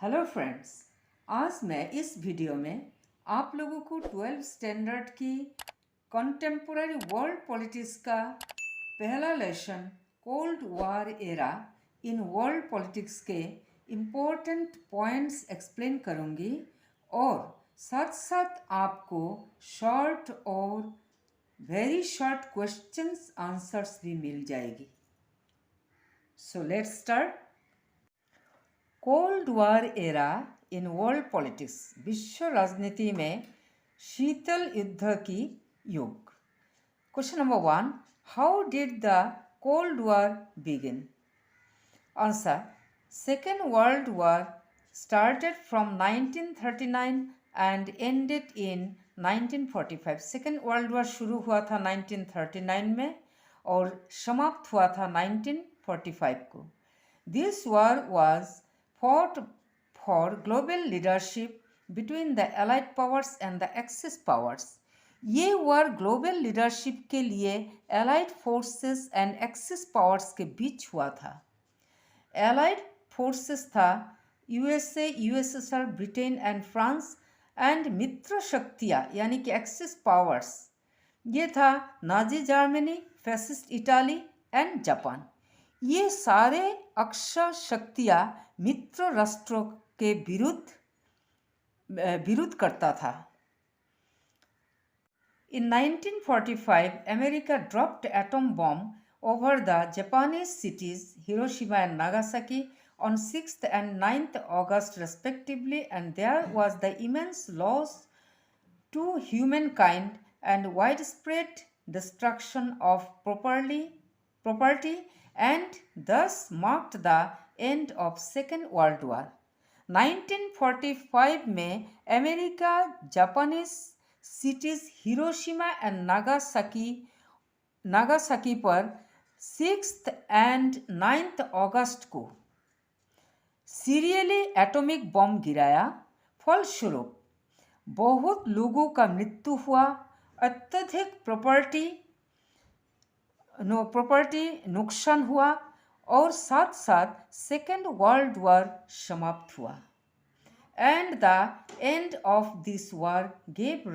Hello friends, आज मैं इस वीडियो में आप लोगों को 12th स्टैंडर्ड की कंटेम्पोररी वर्ल्ड पॉलिटिक्स का पहला lesson cold war era in world politics के इम्पोर्टेंट पॉइंट्स एक्सप्लेन करूंगी और साथ साथ आपको शॉर्ट और वेरी शॉर्ट क्वेश्चंस आंसर्स भी मिल जाएगी। So let's start. Cold war era in world politics, विश्व राजनीति में शीतल युद्ध की युग। Question number 1, how did the cold war begin? Answer, second world war started from 1939 and ended in 1945. Second world war शुरू हुआ था 1939 में और समाप्त हुआ था 1945 को। This war was fought for global leadership between the Allied powers and the Axis powers. ये वॉर ग्लोबल लीडरशिप के लिए allied forces and Axis powers के बीच हुआ था। एलाइड फोर्सेस था USA, USSR, Britain and France, and मित्र शक्तियाँ यानी कि एक्सिस पावर्स ये था Nazi Germany, fascist Italy and Japan. ये सारे अक्षर शक्तियाँ मित्र राष्ट्रों के विरुद्ध करता था। In 1945, America dropped atom bomb over the Japanese cities Hiroshima and Nagasaki on 6th and 9th August respectively, and there was the immense loss to humankind and widespread destruction of property and thus marked the end of Second World War. 1945 में America Japanese cities Hiroshima and Nagasaki पर 6th and 9th अगस्त को serially atomic bomb गिराया। फलस्वरूप बहुत लोगों का मृत्यु हुआ, अत्यधिक प्रॉपर्टी नुकसान हुआ और साथ साथ सेकेंड वर्ल्ड वॉर समाप्त हुआ। And the end of this war gave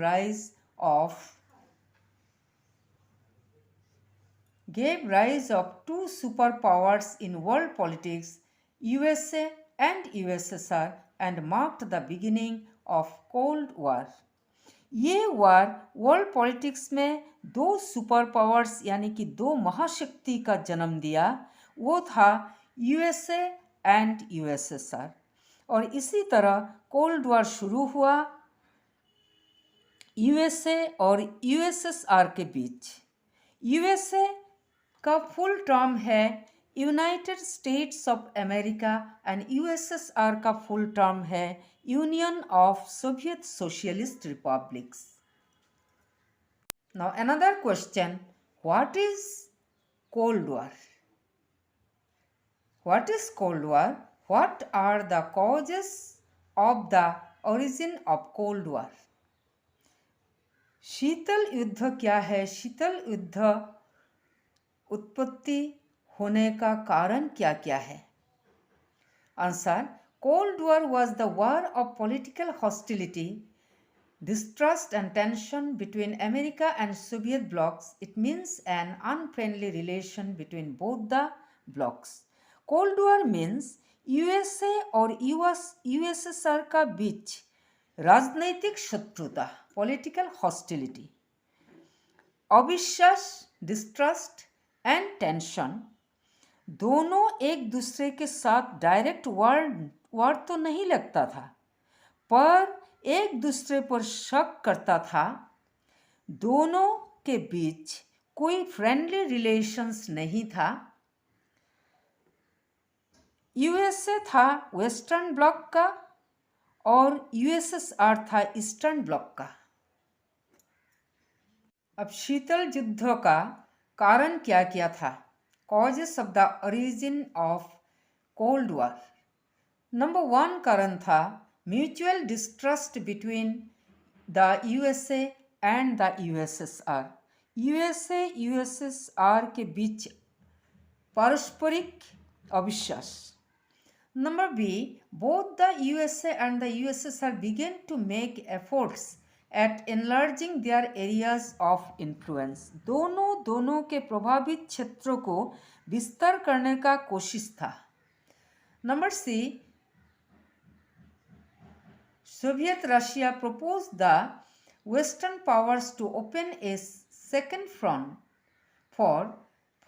rise of two superpowers in world politics, USA and USSR, and marked the beginning of Cold War. ये वार वर्ल्ड पॉलिटिक्स में दो सुपर पावर्स यानी कि दो महाशक्ति का जन्म दिया। वो था यूएसए एंड यूएसएसआर, और इसी तरह कोल्ड वॉर शुरू हुआ यूएसए और यूएसएसआर के बीच। यूएसए का फुल टर्म है United states of America and USSR का फुल टर्म है union of Soviet socialist republics. Now another question, what is cold war? What is Cold War? What are the causes of the origin of Cold War? शीतल युद्ध क्या है? शीतल युद्ध उत्पत्ति होने का कारण क्या क्या है? Answer, Cold War was the war of political hostility, distrust and tension between America and Soviet blocs. It means an unfriendly relation between both the blocs. Cold war means USA और यूएसएसआर का बीच राजनैतिक शत्रुता, political hostility, अविश्वास, distrust and tension, दोनों एक दूसरे के साथ डायरेक्ट वार तो नहीं लगता था, पर एक दूसरे पर शक करता था। दोनों के बीच कोई फ्रेंडली रिलेशंस नहीं था। यूएसए था वेस्टर्न ब्लॉक का और यूएसएसआर था ईस्टर्न ब्लॉक का। अब शीतल युद्ध का कारण क्या क्या था? Causes of the origin of cold war. Number 1 कारण था mutual distrust between the USA and the USSR. USA USSR के बीच पारस्परिक अविश्वास। Number B, both the USA and the USSR began to make efforts at enlarging their areas of influence. दोनों के प्रभावित क्षेत्रों को विस्तार करने का कोशिश था. Number C, Soviet Russia proposed the Western powers to open a second front for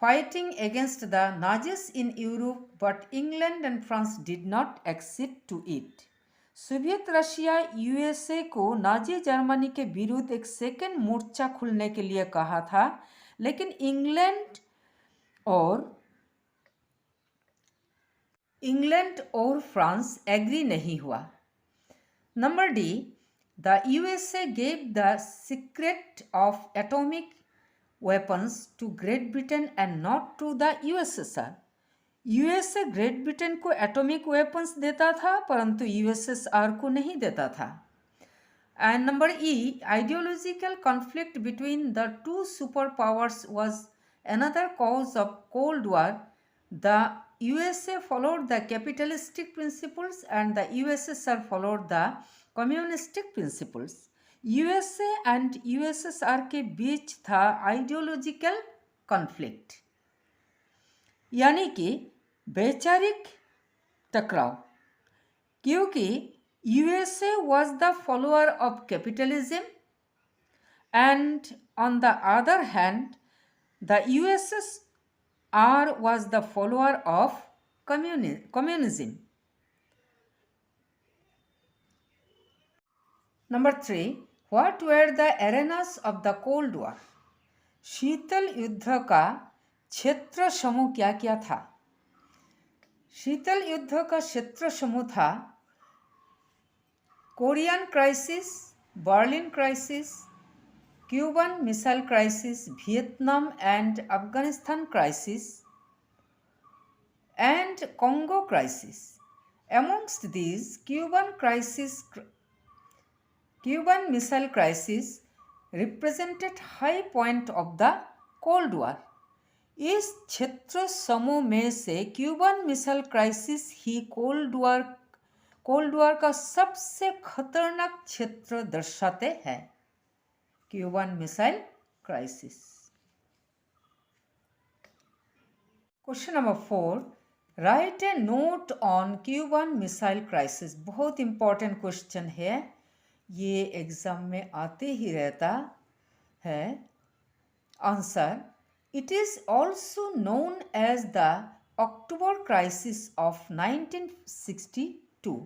fighting against the Nazis in Europe, but England and France did not accede to it. Soviet Russia USA को Nazi Germany के विरुद्ध एक second मोर्चा खुलने के लिए कहा था, लेकिन इंग्लैंड और फ्रांस एग्री नहीं हुआ. Number D, the USA gave the secret of atomic weapons to Great Britain and not to the USSR. USA great Britain को एटॉमिक वेपन्स देता था, परंतु यूएसएसआर को नहीं देता था. And number E, ideological conflict between the two super powers was another cause of Cold War. The USA followed the capitalistic principles and the USSR followed the communistic principles. USA and USSR के बीच था ideological conflict, यानी कि वैचारिक टकराव, क्योंकि USA was the follower of capitalism and on the other hand the USSR was the follower of communism. Number 3, what were the arenas of the Cold War? शीतल युद्ध का क्षेत्र समूह क्या क्या था? शीतल युद्ध का क्षेत्र समूह था Korean crisis, Berlin crisis, Cuban missile crisis, Vietnam and Afghanistan crisis, and Congo crisis. Amongst these, Cuban Missile Crisis represented high point of the Cold War. इस क्षेत्र समूह में से क्यूबन मिसाइल क्राइसिस ही कोल्ड वॉर का सबसे खतरनाक क्षेत्र दर्शाते हैं. Cuban missile crisis. Question number 4, write a note on Cuban missile crisis. बहुत इंपॉर्टेंट क्वेश्चन है, ये एग्जाम में आते ही रहता है. Answer, it is also known as the October crisis of 1962.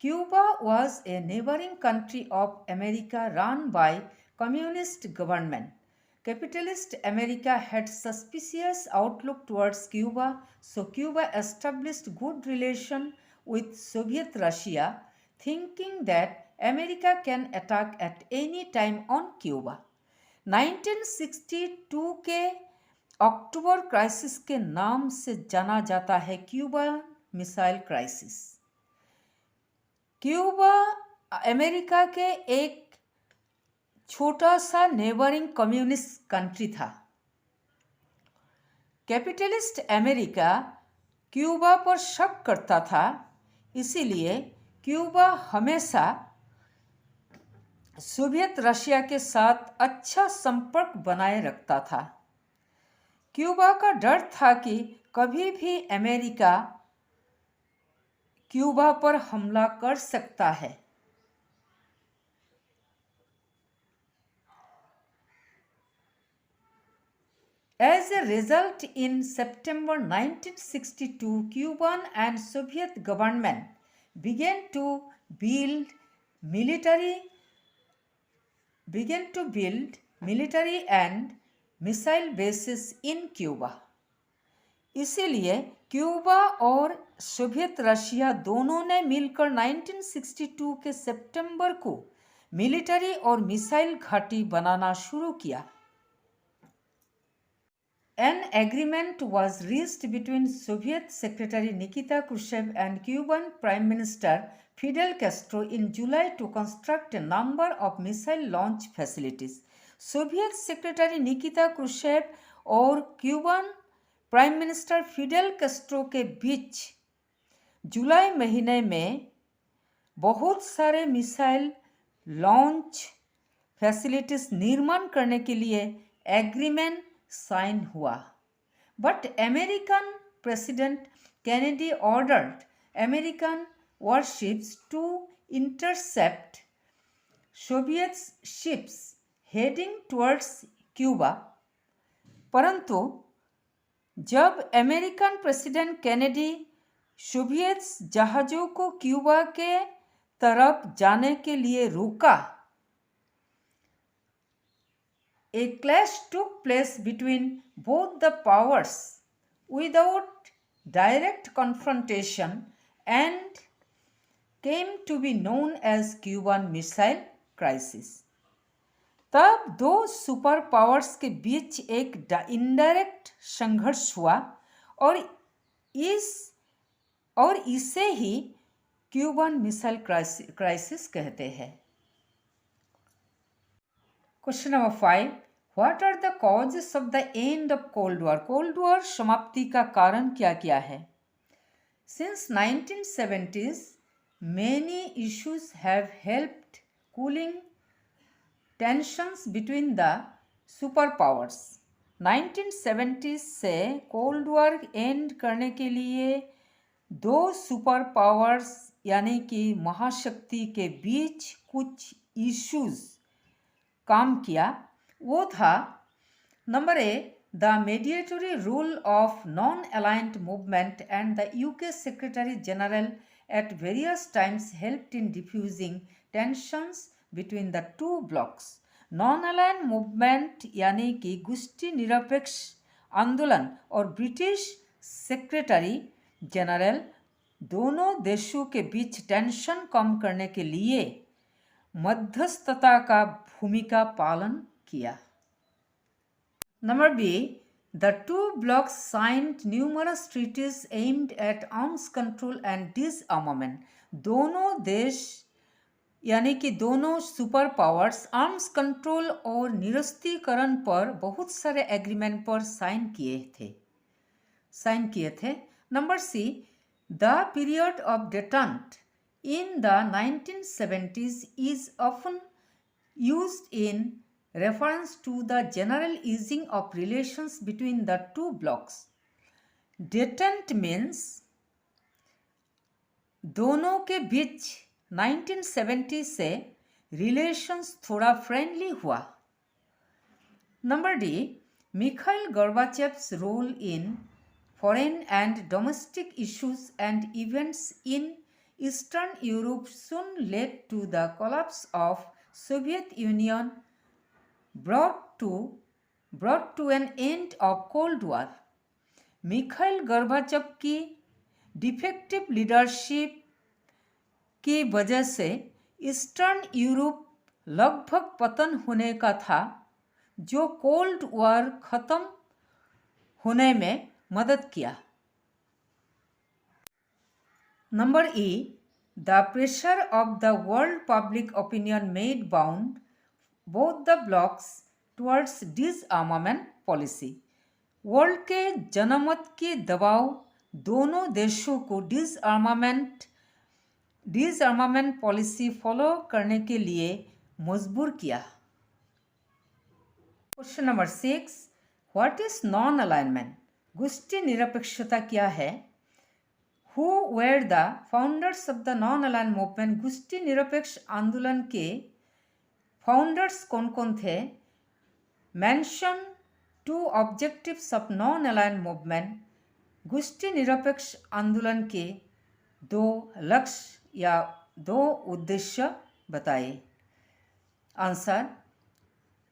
Cuba was a neighboring country of America run by communist government. Capitalist America had suspicious outlook towards Cuba, so Cuba established good relation with Soviet Russia, thinking that America can attack at any time on Cuba. 1962 के अक्टूबर crisis के नाम से जाना जाता है Cuba missile crisis. Cuba America के एक छोटा सा नेबरिंग कम्युनिस्ट कंट्री था. कैपिटलिस्ट अमेरिका क्यूबा पर शक करता था, इसीलिए क्यूबा हमेशा सोवियत रशिया के साथ अच्छा संपर्क बनाए रखता था. क्यूबा का डर था कि कभी भी अमेरिका क्यूबा पर हमला कर सकता है. As a result, in September 1962, Cuban and Soviet government began to build military and missile bases in Cuba. इसीलिए क्यूबा और सोवियत रशिया दोनों ने मिलकर 1962 के सितंबर को मिलिट्री और मिसाइल घाटी बनाना शुरू किया. An agreement was reached between Soviet Secretary Nikita Khrushchev and Cuban Prime Minister Fidel Castro in July to construct a number of missile launch facilities. Soviet secretary Nikita Khrushchev और Cuban prime minister Fidel Castro के बीच जुलाई महीने में बहुत सारे missile launch facilities निर्माण करने के लिए एग्रीमेंट साइन हुआ, but American president Kennedy ordered American warships to intercept Soviet ships heading towards Cuba. परंतु जब अमेरिकन प्रेसिडेंट कैनेडी सोवियत जहाज़ों को क्यूबा के तरफ जाने के लिए रोका, a clash took place between both the powers without direct confrontation and came to be known as Cuban Missile Crisis। तब दो सुपर पावर्स के बीच एक इनडायरेक्ट संघर्ष हुआ और इसे ही क्यूबन मिसाइल क्राइसिस कहते हैं। Question number 5, what are the causes of the end of cold war? Cold war समाप्ति का कारण क्या क्या है? Since 1970s many issues have helped cooling tensions between the superpowers। 1970s से कोल्ड वॉर एंड करने के लिए दो सुपर पावर्स यानी कि महाशक्ति के बीच कुछ इश्यूज काम किया। वो था number A, the mediatory rule of non-aligned movement and the UK Secretary General at various times helped in diffusing tensions between the two blocks। non-aligned movement यानी कि गुष्टी निरपेक्ष आंदोलन और ब्रिटिश सेक्रेटरी जनरल दोनों देशों के बीच टेंशन कम करने के लिए मध्यस्थता का भूमिका पालन किया। Number B, the two blocks signed numerous treaties aimed at arms control and disarmament। दोनों देश यानी कि दोनों सुपर पावर्स आर्म्स कंट्रोल और निरस्त्रीकरण पर बहुत सारे एग्रीमेंट पर साइन किए थे। Number C, the period of detente in the 1970s is often used in reference to the general easing of relations between the two blocks। Detente means दोनों के बीच 1970 से रिलेशंस थोड़ा फ्रेंडली हुआ। Number D, Mikhail Gorbachev's role in foreign and domestic issues and events in Eastern Europe soon led to the collapse of Soviet Union, brought to an end of Cold War। Mikhail Gorbachev की defective leadership की वजह से eastern Europe लगभग पतन होने का था, जो कोल्ड वॉर खत्म होने में मदद किया। Number E, the pressure of the world public opinion made bound both the blocks towards disarmament policy। World के जनमत के दबाव दोनों देशों को डिसआर्मामेंट पॉलिसी फॉलो करने के लिए मजबूर किया। Question number 6, what is non alignment? गुष्टी निरपेक्षता क्या है? Who were the founders of the non-aligned movement? गुष्टी निरपेक्ष आंदोलन के फाउंडर्स कौन कौन थे? Mention two objectives of non-aligned movement। गुष्टी निरपेक्ष आंदोलन के दो लक्ष्य या दो उद्देश्य बताए। Answer,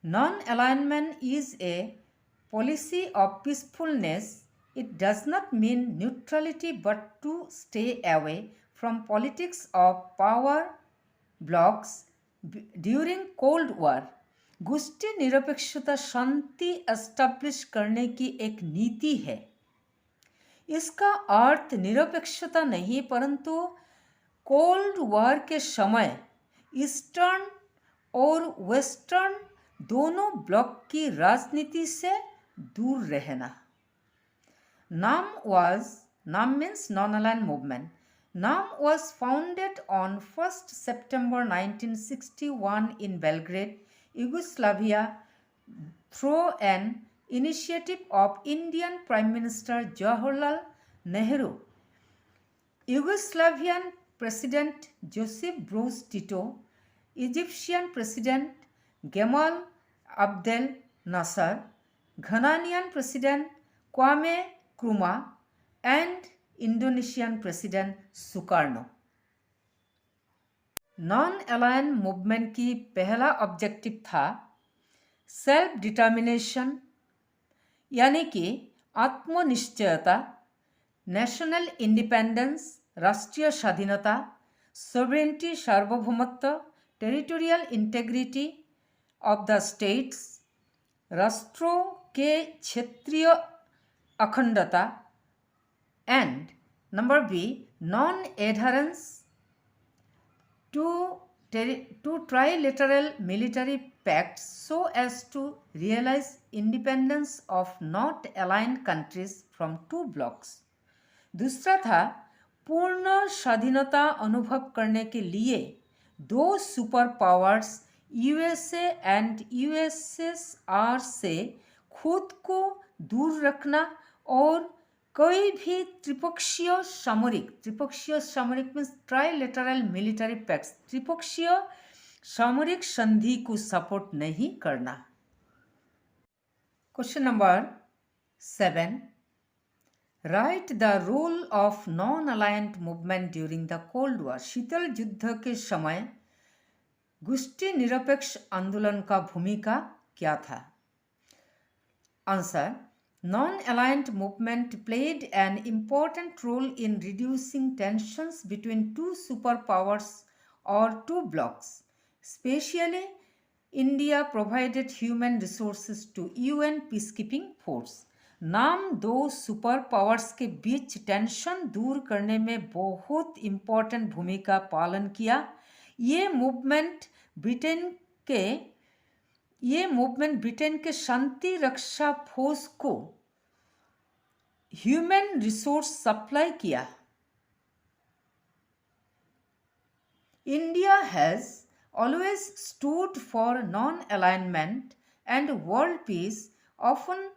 non-alignment is a policy of peacefulness। It does not mean neutrality but to stay away from politics of power blocks during Cold War। गुष्टी निरपेक्षता शांति एस्टैब्लिश करने की एक नीति है। इसका अर्थ निरपेक्षता नहीं परंतु कोल्ड वॉर के समय ईस्टर्न और वेस्टर्न दोनों ब्लॉक की राजनीति से दूर रहना। NAM means non-aligned movement। NAM was founded on 1st September 1961 in Belgrade, Yugoslavia, through an initiative of Indian Prime Minister Jawaharlal Nehru, Yugoslavian President Josip Broz Tito, Egyptian President Gamal Abdel Nasser, Ghanaian President Kwame Nkrumah, and Indonesian President Sukarno. Non अलायन movement की पहला objective था self determination यानी कि आत्मनिश्चयता, national independence राष्ट्रीय स्वाधीनता, sovereignty सार्वभौमत्व, territorial integrity of the states, राष्ट्रों के क्षेत्रीय अखंडता, and number B non adherence to trilateral military pacts so as to realize independence of not aligned countries from two blocks. दूसरा था पूर्ण स्वाधीनता अनुभव करने के लिए दो super powers USA and USSR से खुद को दूर रखना और कोई भी त्रिपक्षीय सामरिक मीन्स ट्राइलेटरल मिलिट्री पैक्ट्स, त्रिपक्षीय सामरिक संधि को सपोर्ट नहीं करना. Question number 7. Write the role of non aligned movement during the cold war. शीतल युद्ध के समय गुष्टी निरपेक्ष आंदोलन का भूमिका क्या था? Answer. Non-aligned movement played an important role in reducing tensions between two superpowers or two blocks. Especially, India provided human resources to UN peacekeeping force. नाम दो सुपर पावर्स के बीच टेंशन दूर करने में बहुत इम्पोर्टेंट भूमिका पालन किया. ये मूवमेंट ब्रिटेन के शांति रक्षा फोर्स को ह्यूमन रिसोर्स सप्लाई किया. India has always stood for non alignment and world peace. Often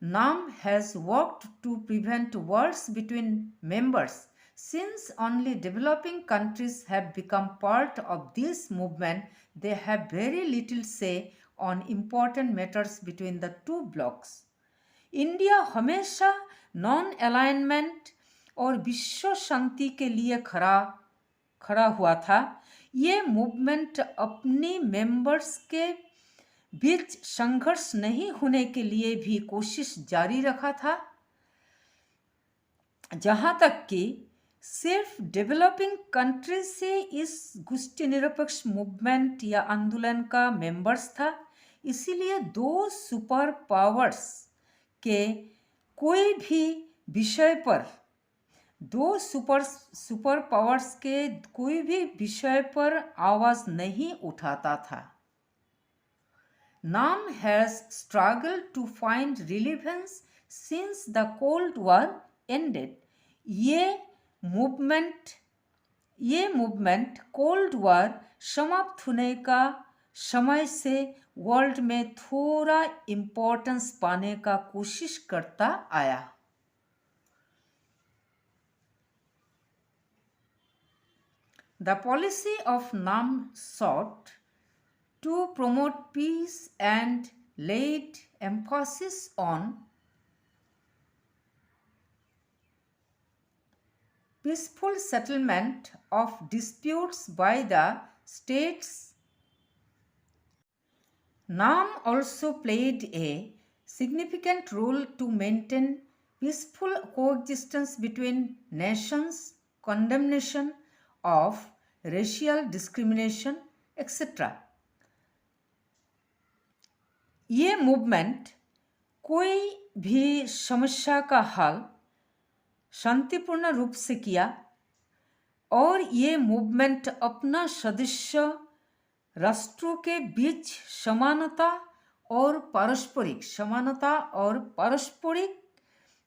NAM has worked to prevent wars between members. Since only developing countries have become part of this movement, they have very little say on important matters between the two blocks. India हमेशा non alignment और विश्व शांति के लिए खड़ा हुआ था. ये movement अपनी मेंबर्स के बीच संघर्ष नहीं होने के लिए भी कोशिश जारी रखा था. जहां तक कि सिर्फ डेवलपिंग कंट्री से इस गुष्टी निरपेक्ष मूवमेंट या आंदोलन का मेंबर्स था. इसीलिए दो सुपर पावर्स के कोई भी विषय पर सुपर पावर्स के कोई भी विषय पर आवाज नहीं उठाता था. NAM has struggled to find relevance since the Cold War ended. ये मूवमेंट कोल्ड वॉर समाप्त होने का समय से वर्ल्ड में थोड़ा इम्पोर्टेंस पाने का कोशिश करता आया. The policy of NAM sought to promote peace and laid emphasis on peaceful settlement of disputes by the states. NAM also played a significant role to maintain peaceful coexistence between nations, condemnation of racial discrimination, etc. ये movement कोई भी समस्या का हल शांतिपूर्ण रूप से किया और ये मूवमेंट अपना सदस्य राष्ट्रों के बीच समानता और पारस्परिक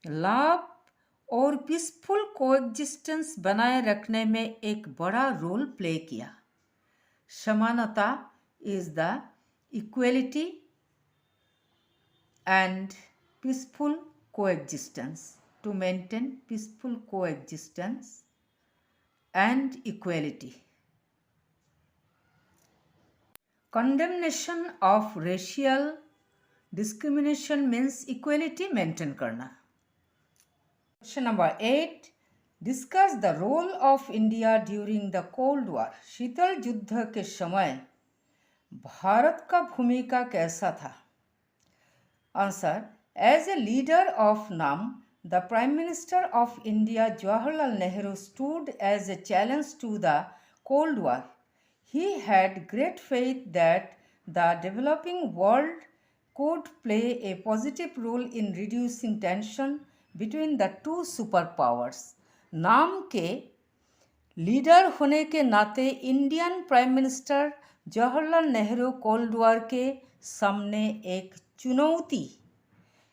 लाभ और पीसफुल कोएग्जिस्टेंस बनाए रखने में एक बड़ा रोल प्ले किया। समानता is the equality and peaceful coexistence, to maintain peaceful coexistence and equality. Condemnation of racial discrimination means equality maintain karna. Question number 8. Discuss the role of India during the Cold War. शीतल युद्ध के समय भारत का भूमिका कैसा था? Answer. As a leader of NAM, the Prime Minister of India Jawaharlal Nehru stood as a challenge to the Cold War. He had great faith that the developing world could play a positive role in reducing tension between the two superpowers. NAM के leader होने के नाते Indian prime minister Jawaharlal Nehru cold वॉर के सामने एक चुनौती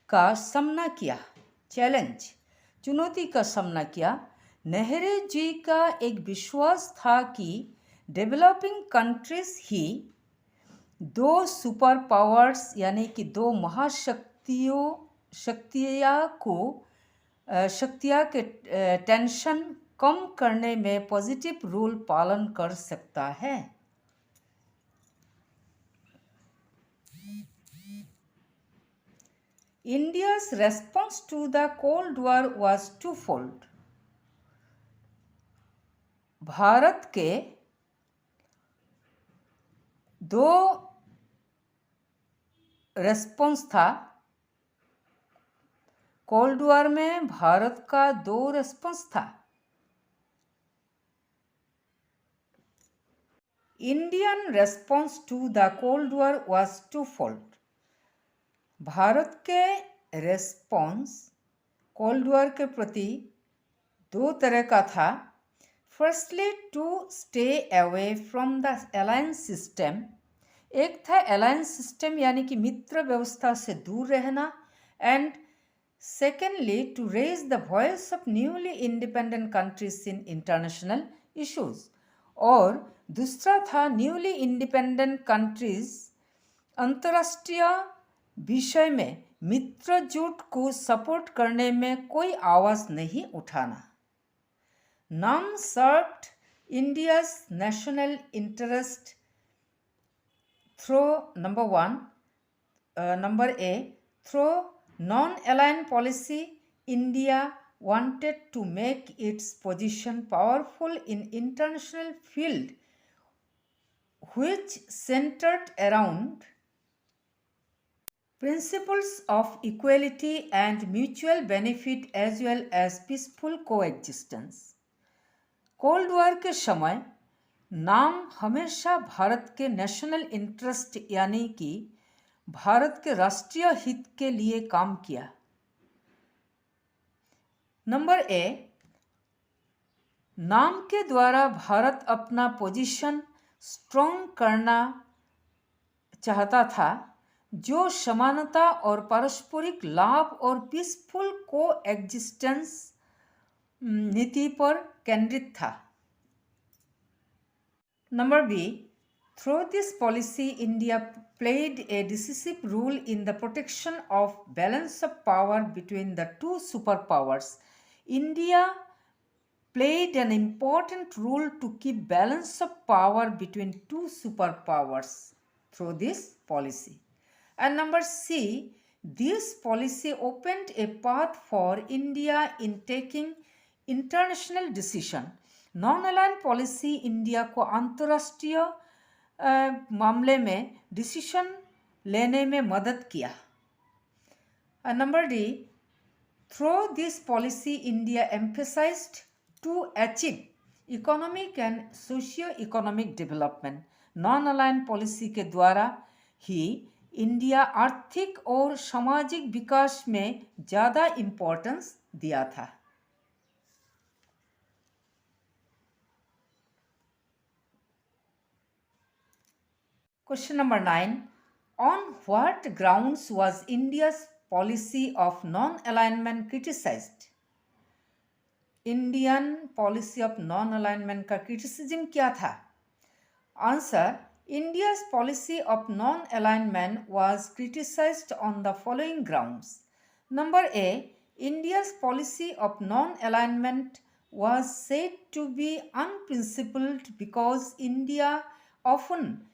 का सामना किया। चुनौती का सामना किया। नेहरू जी का एक विश्वास था कि डेवलपिंग कंट्रीज ही दो सुपर पावर्स यानी कि दो शक्तियाँ के टेंशन कम करने में पॉजिटिव रोल पालन कर सकता है। India's response to the Cold War was twofold. Bharat के दो रेस्पॉन्स था। कोल्ड वॉर में भारत का दो रेस्पॉन्स था। Indian response to the Cold War was twofold. Bharat के रेस्पॉन्स कोल्ड वॉर के प्रति दो तरह का था। Firstly to stay away from the alliance system, एक था अलायंस सिस्टम यानी कि मित्र व्यवस्था से दूर रहना, and secondly to raise the voice of newly independent countries in international issues, और दूसरा था न्यूली इंडिपेंडेंट कंट्रीज अंतर्राष्ट्रीय विषय में मित्रजोट को सपोर्ट करने में कोई आवाज़ नहीं उठाना। NAM served India's national interest through number A, through non-aligned policy. India wanted to make its position powerful in international field, which centered around principles of equality and mutual benefit as well as peaceful coexistence. Cold वॉर के समय नाम हमेशा भारत के national interest यानी कि भारत के राष्ट्रीय हित के लिए काम किया। नंबर ए, नाम के द्वारा भारत अपना पोजीशन स्ट्रॉन्ग करना चाहता था, जो समानता और पारस्परिक लाभ और पीसफुल कोएग्जिस्टेंस नीति पर केंद्रित था। Number B, through this policy India played a decisive role in the protection of balance of power between the two superpowers. India played an important role to keep balance of power between two superpowers through this policy. And number C, this policy opened a path for India in taking international decision. Non-aligned policy India को अंतर्राष्ट्रीय मामले में decision लेने में मदद किया। Number D, through this policy India emphasized to achieve economic and socio economic development. Non align policy के द्वारा ही इंडिया आर्थिक और सामाजिक विकास में ज़्यादा इम्पोर्टेंस दिया था। Question number 9. On what grounds was India's policy of non-alignment criticized? Indian policy of non alignment का क्रिटिसिज्म क्या था? Answer, India's policy of non-alignment was criticized on the following grounds. Number A, India's policy of non-alignment was said to be unprincipled because India often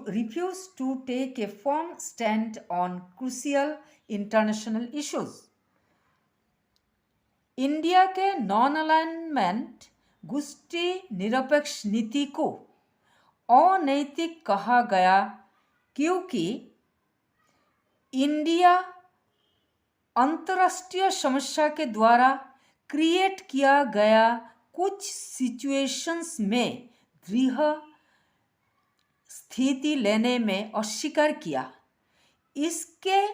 refused to take a firm stand on crucial international issues. India के non alignment गोष्ठी निरपेक्ष नीति को अनैतिक कहा गया क्योंकि India अंतर्राष्ट्रीय समस्या के द्वारा क्रिएट किया गया कुछ सिचुएशंस में दृढ़ स्थिति लेने में अस्वीकार किया। इसके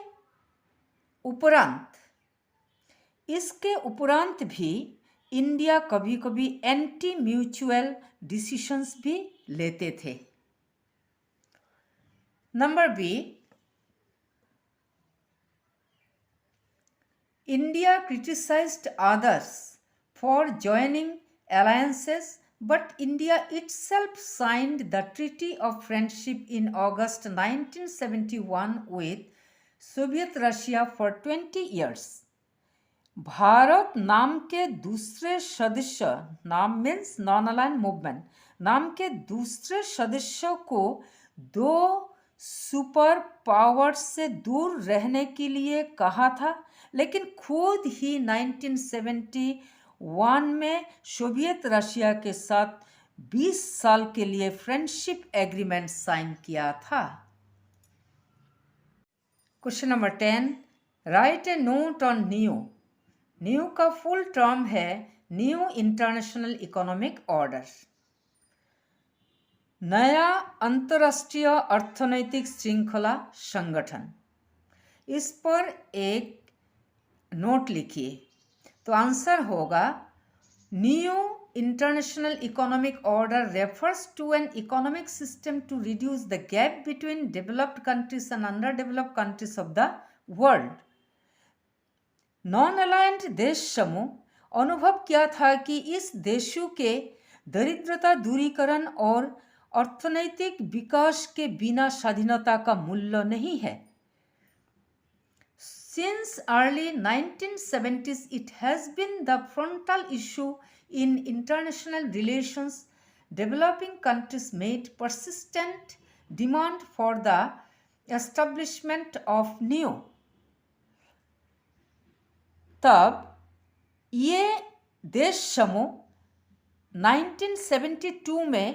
उपरांत भी इंडिया कभी कभी एंटी म्यूचुअल डिसीशंस भी लेते थे। Number B, India criticized others for joining alliances, but India itself signed the Treaty of Friendship in August 1971 with Soviet Russia for 20 years. Bharat नाम के दूसरे सदस्य, नाम मीन्स नॉन अलाइन मूवमेंट, नाम के दूसरे सदस्यों को दो सुपर पावर्स से दूर रहने के लिए कहा था, लेकिन खुद ही 1971 में सोवियत रशिया के साथ 20 साल के लिए फ्रेंडशिप एग्रीमेंट साइन किया था। Question number 10, right a note on new. New का फुल टर्म है न्यू इंटरनेशनल इकोनॉमिक ऑर्डर, नया अंतर्राष्ट्रीय अर्थनैतिक श्रृंखला संगठन। इस पर एक नोट लिखिए। तो आंसर होगा new international economic order refers to an economic system to reduce the gap between developed countries and under developed countries of the world. Non aligned देश समूह अनुभव किया था कि इस देशों के दरिद्रता दूरीकरण और अर्थनैतिक विकास के बिना स्वाधीनता का मूल्य नहीं है। Since early 1970s, it has been the frontal issue in international relations. Developing countries made persistent demand for the establishment of new। तब ये देश समूह 1972 में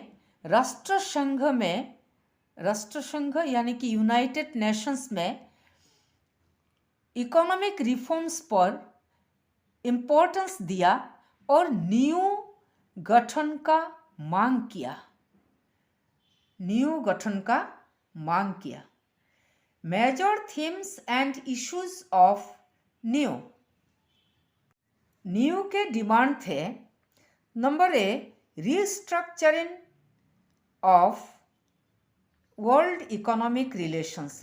राष्ट्रसंघ यानी कि यूनाइटेड नेशंस में इकोनॉमिक रिफॉर्म्स पर इम्पोर्टेंस दिया और न्यू गठन का मांग किया। Major themes and issues of new के डिमांड थे। Number A, restructuring of world economic relations.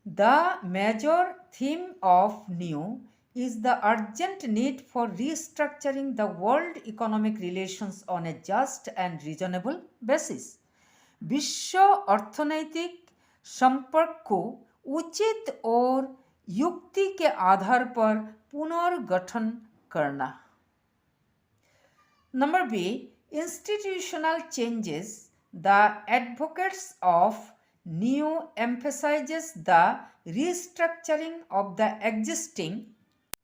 The major theme of new is the urgent need for restructuring the world economic relations on a just and reasonable basis। विश्व अर्थनैतिक संपर्क को उचित और युक्ति के आधार पर पुनर्गठन करना। Number B, institutional changes. The advocates of new emphasizes the restructuring of the existing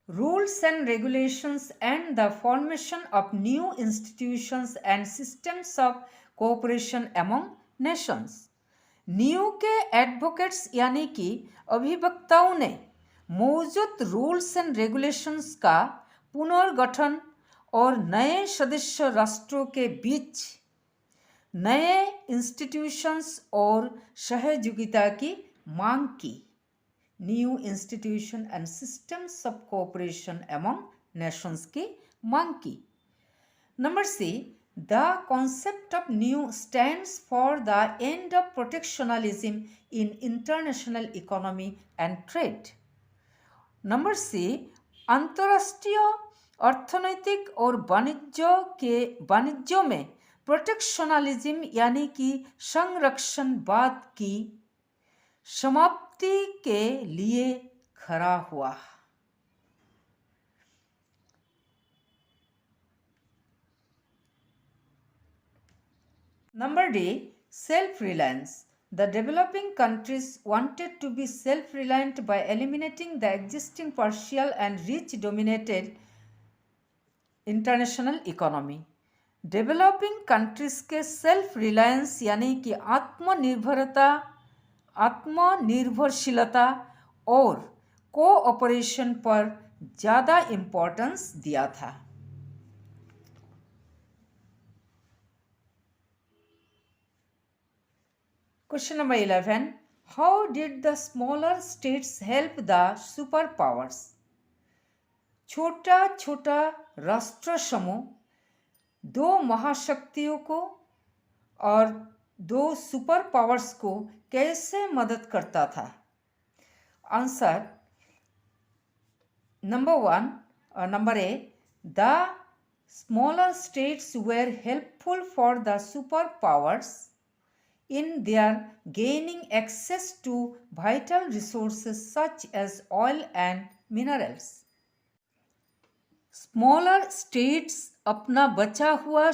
rules and regulations and the formation of new institutions and systems of cooperation among nations। New के एडवोकेट्स यानी कि अभिवक्ताओं ने मौजूद rules and regulations का पुनर्गठन और नए सदस्य राष्ट्रों के बीच नए इंस्टीट्यूशंस और सहयोगिता की मांग की। New institution and systems of cooperation among nations की मांग की। Number C, the concept of new stands for the end of protectionism in international economy and trade. Number C, अंतर्राष्ट्रीय अर्थनैतिक और वाणिज्यों में प्रोटेक्शनलिज्म यानी कि संरक्षणवाद की समाप्ति के लिए खड़ा हुआ। Number D, self-reliance. The developing countries wanted to be self-reliant by eliminating the existing partial and rich-dominated international economy. Developing countries के सेल्फ रिलायंस यानी कि आत्मनिर्भरशीलता और कोऑपरेशन पर ज़्यादा इम्पोर्टेंस दिया था। Question number 11, how did the smaller states help the super powers? छोटा छोटा राष्ट्र समूह दो महाशक्तियों को और दो सुपर पावर्स को कैसे मदद करता था? Answer number A, the smaller states were helpful for the super powers in their gaining access to vital resources such as oil and minerals. Smaller states अपना बचा हुआ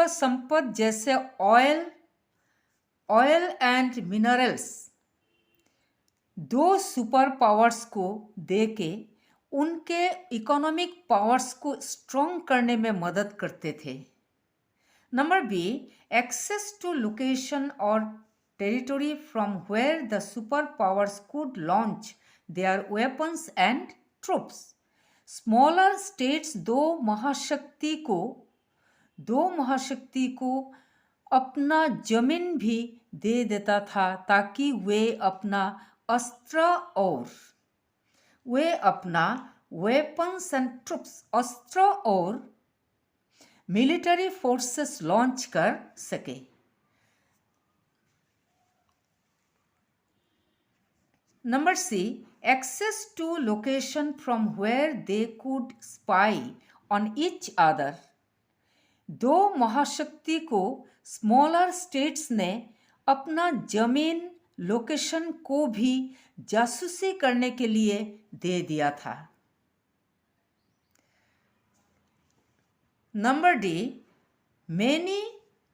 संपद जैसे ऑयल एंड मिनरल्स दो सुपर पावर्स को देके उनके economic powers को strong करने में मदद करते थे। Number B, access to location or territory from where the superpowers could launch their weapons and troops. Smaller states दो महाशक्ति को अपना जमीन भी दे देता था ताकि वे अपना वेपन्स एंड ट्रूप्स अस्त्र और मिलिट्री फोर्सेस लॉन्च कर सके। Number C, access to location from where they could spy on each other. दो महाशक्ति को स्मॉलर स्टेट्स ने अपना जमीन लोकेशन को भी जासूसी करने के लिए दे दिया था। Number D, many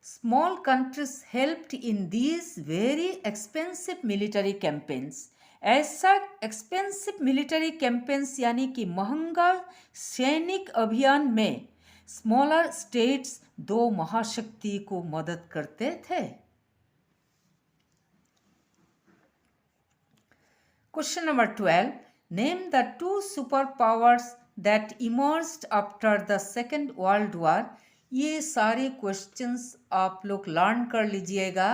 small countries helped in these very expensive military campaigns. ऐसा एक्सपेंसिव मिलिट्री कैंपेन्स यानी कि महंगा सैनिक अभियान में स्मॉलर स्टेट्स दो महाशक्ति को मदद करते थे। Question number 12, name the two super powers that emerged after the Second World War. ये सारे क्वेश्चंस आप लोग लर्न कर लीजिएगा।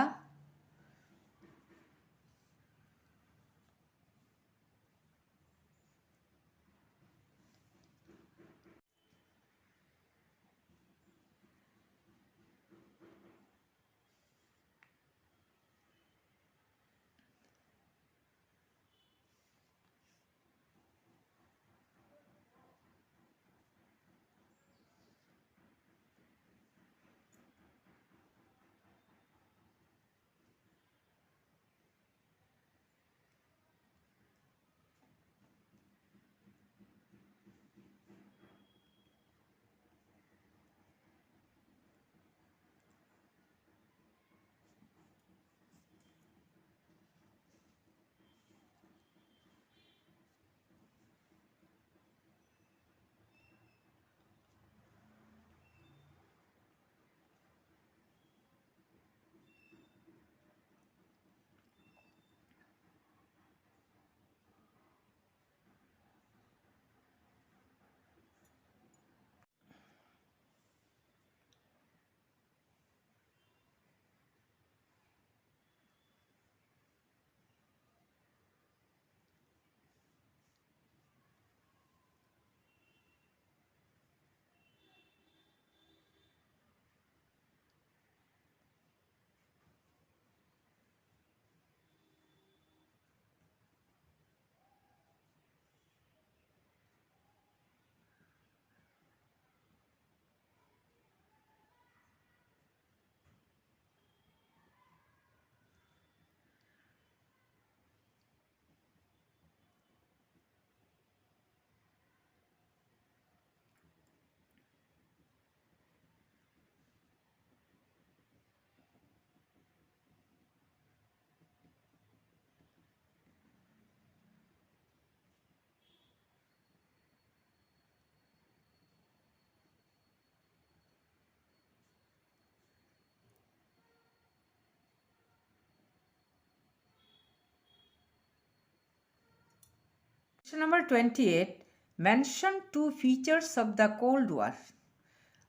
Question number 28. Mention two features of the Cold War.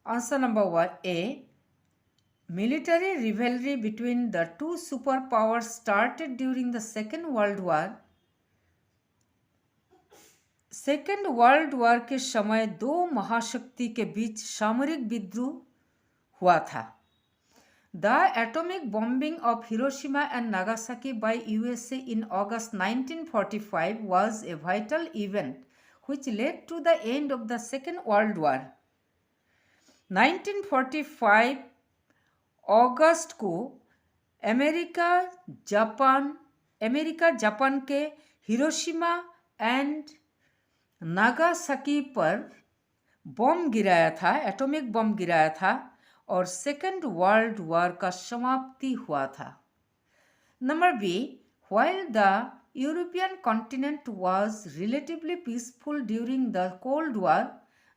Answer number 1A. Military rivalry between the two superpowers started during the Second World War. Second world war के समय दो महाशक्ति के बीच सामरिक विद्रोह हुआ था. The atomic bombing of Hiroshima and Nagasaki by USA in August 1945 was a vital event which led to the end of the Second World War. 1945 अगस्त को अमेरिका जापान के हिरोशिमा एंड नागासाकी पर बम गिराया था, एटॉमिक बम गिराया था और second world war का समाप्ति हुआ था. Number B. While the European continent was relatively peaceful during the cold war,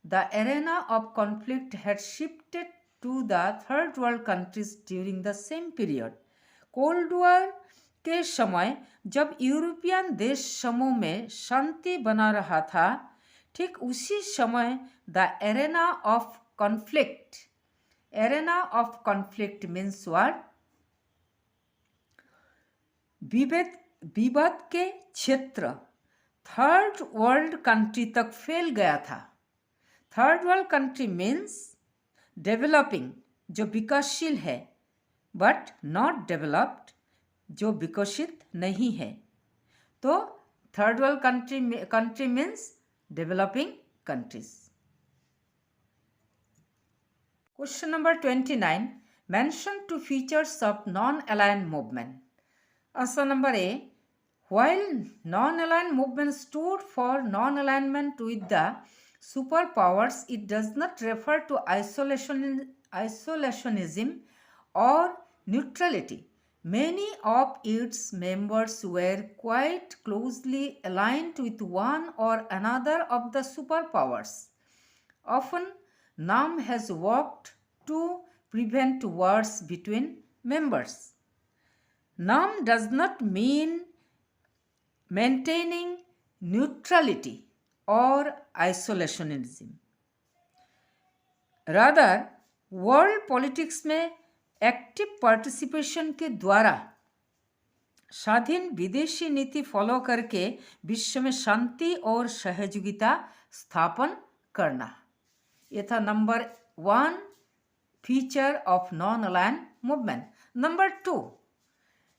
the arena of conflict had shifted to the third world countries during the same period. कोल्ड वॉर के समय जब European देश समूह में शांति बना रहा था, ठीक उसी समय the arena of conflict means what? विवाद के क्षेत्र थर्ड वर्ल्ड कंट्री तक फैल गया था. Third world country means developing, जो विकासशील है, बट नॉट डेवलप्ड, जो विकसित नहीं है. तो third world country means developing countries. Question number 29. Mention two features of non aligned movement. Answer number A. While non aligned movement stood for non alignment with the superpowers, it does not refer to isolationism or neutrality. Many of its members were quite closely aligned with one or another of the superpowers. Often, NAM has worked to prevent wars between members. NAM does not mean maintaining neutrality or isolationism. Rather, world politics में active participation के द्वारा स्वाधीन विदेशी नीति follow करके विश्व में शांति और सहयोगिता स्थापन करना. ये था number 1 feature of non aligned movement. Number 2.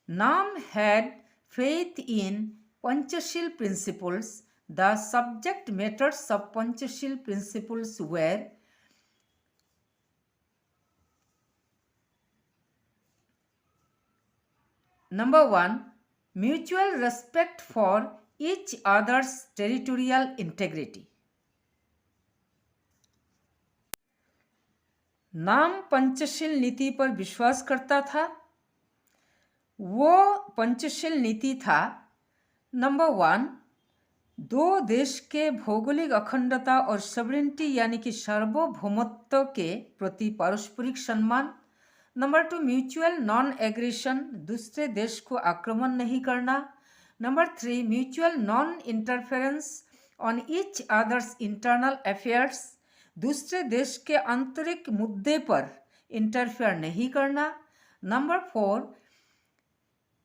नाम had faith in Panchsheel principles. The subject matters of Panchashil principles were number 1. Mutual respect for each other's territorial integrity. नाम पंचशील नीति पर विश्वास करता था. वो पंचशील नीति था नंबर 1. दो देश के भौगोलिक अखंडता और सॉवरेनिटी यानी कि सार्वभौमत्व के प्रति पारस्परिक सम्मान. नंबर 2. म्यूचुअल नॉन एग्रेशन, दूसरे देश को आक्रमण नहीं करना. Number 3. Mutual non interference on each others internal affairs, दूसरे देश के आंतरिक मुद्दे पर इंटरफेयर नहीं करना. Number 4.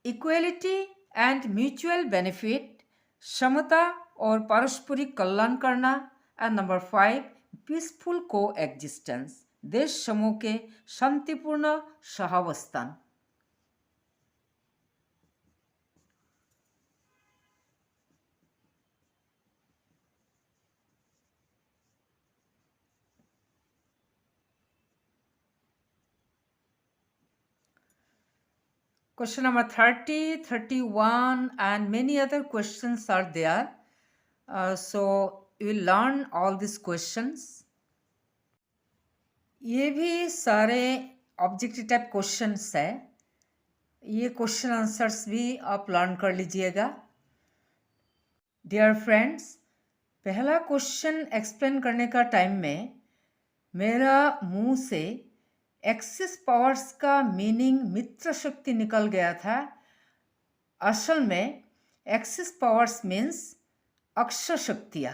Equality and mutual benefit, समता और पारस्परिक कल्याण करना. And number 5. Peaceful coexistence, देश समूह के शांतिपूर्ण सहावस्थान. Question number 30, 31 and many other questions are there. So you will learn all these questions. ये भी सारे ऑब्जेक्टिव टाइप क्वेश्चंस है. ये क्वेश्चन आंसर्स भी आप लर्न कर लीजिएगा. डियर फ्रेंड्स, पहला क्वेश्चन एक्सप्लेन करने का टाइम में मेरा मुंह से एक्सिस पावर्स का मीनिंग मित्र शक्ति निकल गया था. असल में एक्सिस पावर्स मीन्स अक्षशक्तियाँ।